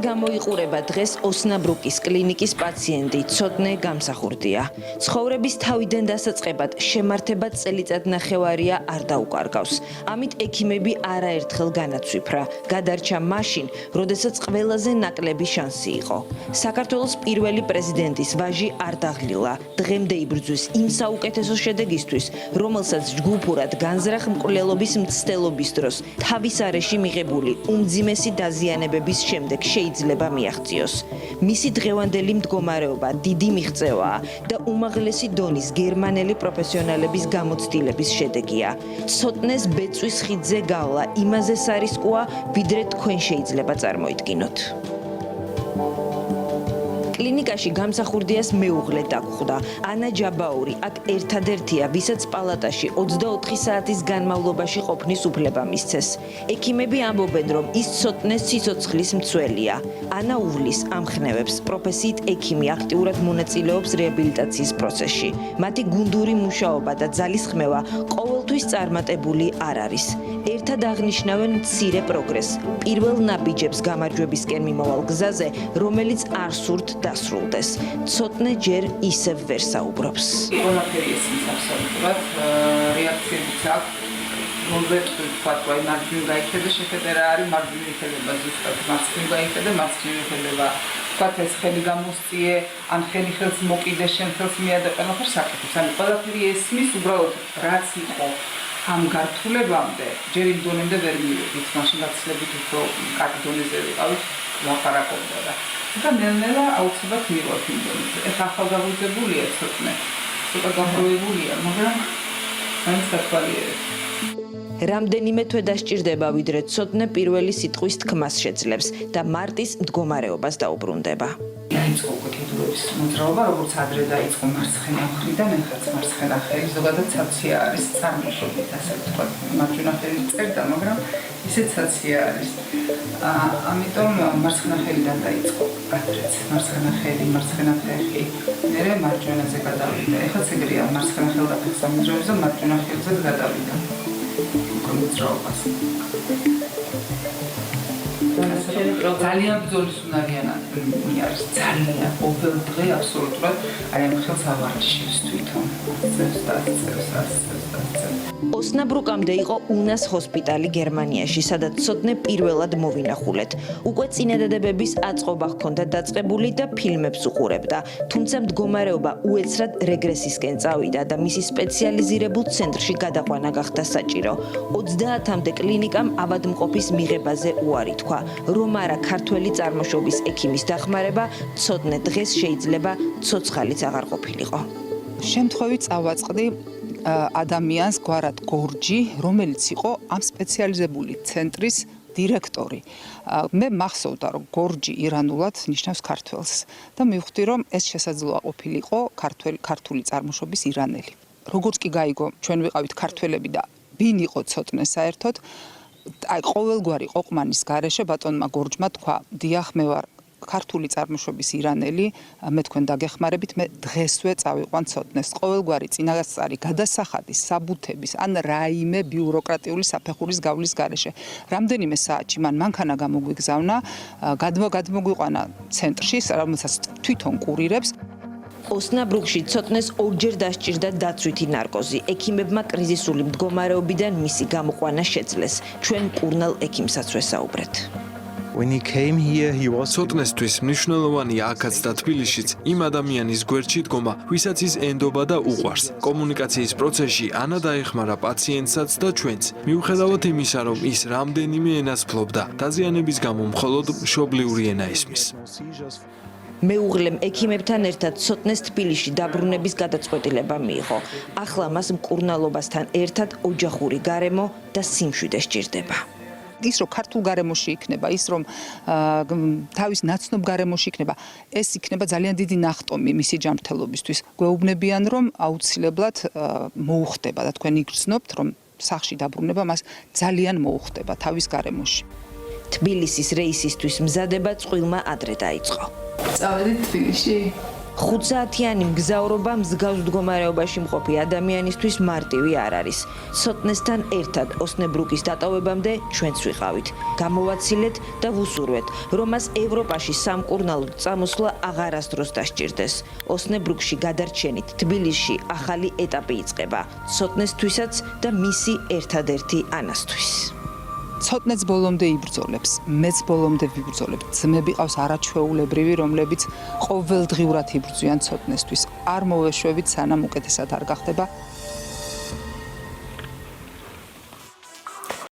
გამოიყურება დღეს ოსნაბრუკის კლინიკის პაციენტი ცოტნე გამსახურდია. ცხოვრების თავიდან დასაწყებად შემართება წელიწადნახევარია არ დაუკარგავს. ამით ექიმები არაერთხელ განაცვიფრა. გადარჩა მაშინ, როდესაც ყველაზე ნაკლები შანსი იყო. საქართველოს პირველი პრეზიდენტის ვაჟი არ დაღლილა. დღემდე იბრძვის იმ საუკეთესო შედეგისთვის, რომელსაც ჯგუფურად განზრახ მკვლელობის მცდელობის დროს თავის არეში მიღებული უმძიმესი დაზიანებების შემდეგ შეიძლება მიაღწიოს. მისი დღევანდელი მდგომარეობა დიდი მიღწევაა და უმაღლესი დონის გერმანელი პროფესიონალების გამოცდილების შედეგია. ცოტნეს ბეწვის ხიდზე გავლა იმაზე სარისკოა, ვიდრე თქვენ შეიძლება წარმოიდგინოთ. კლინიკაში გამსახურდიას მეუღლე დაგხვდა. ანა ჯაბაური აქ ერთადერთია, ვისაც პალატაში 24 საათის განმავლობაში ყოფნის უფლება მისცეს. ექიმები ამბობენ, რომ ის ცოტნეს სიცოცხლის მცველია. ანა უვლის ამხნევებს პროფესიით ექიმი აქტიურად მონაწილეობს რეაბილიტაციის პროცესში. მათი გუნდური მუშაობა და ძალისხმევა ყოველთვის წარმატებული არ არის. ერთად აღნიშნავენ მცირე პროგრესს, პირველ ნაბიჯებს გამარჯვებისკენ მიმავალ გზაზე, რომელიც არ სურთ დასრულდეს. ცოტნე ჯერ ისევ ვერ საუბრობს. ყველაფერი ესმის აბსოლუტურად რეაქციებიც აქვს. მოვეთქვი თქვათ, ვაი მარჯვნივ გაიხედა, შეხედე რა არის მარჯვნივ იხედება ზუსტად, მარცხნივ გაიხედა, მარცხნივ იხედება. თქვათ ეს ხელი გამოსწიე, ან ხელი ხელს მოკიდე, შენ ხელს მიადე, ყველაფერს აკეთებს. ანუ ყველაფერი ესმის, უბრალოდ რაც იყო ამ გართულებამდე, ჯერ იმ დონემდე ვერ მივედით, მაშინ გაცილებით უფრო კარგი დონეზე ვიყავით, ლაპარაკობდა და ნელ-ნელა აუცილებლად მივიღოთ იმ დონეზე. ეს ახალგაზრდებულია ცოტნე, ცოტა გაბროებულია, მაგრამ მაინც გათვალიერებს. რამდენიმე თვე დასჭირდება, ვიდრე ცოტნე პირველი სიტყვის თქმას შეძლებს და მარტის მდგომარეობას დაუბრუნდება. დაიწყო კეთილობის მოძრაობა, როგორც ადრე დაიწყო მარცხენა მხრიდან, ეხლაც მარცხენა ხელი ზოგადად ცაცია არის წარმოშობით, ასე ვთქვათ, მარჯვენა ხელი წერდა, მაგრამ ისეც ცაცია არის. ამიტომ მარცხენა ხელიდან დაიწყო ადრეც, მარცხენა ხელი, მარცხენა ფეხი, მერე მარჯვენაზე გადავიდა. ეხლაც ეგრეა, მარცხენა ხელდაფეხს ამოძრავებს და მარჯვენა ხელზე გადავიდა. მოძრაობას. ძალიან ბრძოლის უნარიანი არის, ძალიან ყოველ დღე აბსოლუტურად აი ამ ხელს ავარჯიშებს თვითონ. ოსნაბრუკამდე იყო უნას ჰოსპიტალი გერმანიაში, სადაც ცოტნე პირველად მოვინახულეთ. უკვე წინადადებების აწყობა ჰქონდა დაწყებული და ფილმებს უყურებდა, თუმცა მდგომარეობა უეცრად რეგრესისკენ წავიდა და მისი სპეციალიზირებულ ცენტრში გადაყვანა გახდა საჭირო. 30-მდე კლინიკამ ავადმყოფის მიღებაზე უარი თქვა. რომ არა ქართველი წარმოშობის ექიმის დახმარება, ცოტნე დღეს შეიძლება ცოცხალიც აღარ ყოფილიყო. შემთხვევით წავაწყდი ადამიანს გვარად გორჯი, რომელიც იყო ამ სპეციალიზებული ცენტრის დირექტორი. მე მახსოვდა, რომ გორჯი ირანულად ნიშნავს ქართველს და მივხვდი, რომ ეს შესაძლოა ყოფილიყო ქართული წარმოშობის ირანელი. როგორც კი გაიგო, ჩვენ ვიყავით ქართველები და ვინ იყო ცოტნე საერთოდ, აი ყოველგვარი ყოყმანის გარეშე ბატონმა გორჯმა თქვა, დიახ, მე ვარ ქართული წარმოშობის ირანელი, მე თქვენ დაგეხმარებით, მე დღესვე წავიყვან ცოტნეს. ყოველგვარი წინასწარი გადასახადის, საბუთების, ან რაიმე ბიუროკრატიული საფეხურის გავლის გარეშე. რამდენიმე საათში მან მანქანა გამოგვიგზავნა, გადმოგვიყვანა ცენტრში, რომელსაც თვითონ კურირებს. ოსნაბრუკში ცოტნეს ორჯერ დასჭირდა დაცვითი ნარკოზი. ექიმებმა კრიზისული მდგომარეობიდან მისი გამოყვანა შეძლეს. ჩვენ კურნალ ექიმსაც ვესაუბრეთ. ცოტნესთვის მნიშვნელოვანია აქაც და თბილისშიც იმ ადამიანის გვერდში დგომა, ვისაც ის ენდობა და უყვარს. კომუნიკაციის პროცესში ანა დაეხმარა პაციენტსაც და ჩვენც. მიუხედავად იმისა, რომ ის რამდენიმე ენას ფლობდა, დაზიანების გამო მხოლოდ მშობლიური ენა ისმის. მეუღლემ ექიმებთან ერთად ცოტნეს თბილისში დაბრუნების გადაწყვეტილება მიიღო. ახლა მას მკურნალობასთან ერთად ოჯახური გარემო და სიმშვიდე სჭირდება. ის რომ ქართულ გარემოში იქნება, ის რომ თავის ნაცნობ გარემოში იქნება, ეს იქნება ძალიან დიდი ნახტომი მისი ჯანმრთელობისთვის. გვეუბნებიან, რომ აუცილებლად მოუხდება და თქვენ იგრძნობთ, რომ სახლში დაბრუნება მას ძალიან მოუხდება თავის გარემოში. თბილისის რეისისთვის მზადება წყვილმა ადრე დაიწყო. წავედით თბილისში? 5-საათიანი მგზავრობა მსგავს მდგომარეობაში მყოფი ადამიანისთვის მარტივი არ არის. ცოტნესთან ერთად ოსნებრუკის დატოვებამდე ჩვენც ვიყავით. გამოვაცილეთ და ვუსურვეთ, რომ მას ევროპაში სამკურნალოდ წამოსვლა აღარასდროს დასჭირდეს. ოსნებრუკში გადარჩენით თბილისში ახალი ეტაპი იწყება. ცოტნესთვისაც და მისი ერთადერთი ანასთვის. ცოტნეც ბოლომდე იბრძოლებს, მეც ბოლომდე ვიბრძოლებ. ძმები ყავს არაჩვეულებრივი, რომლებიც ყოველდღიურად იბრძვიან ცოტნესთვის. არ მოვეშვებით, სანამ უკეთესად არ გახდება.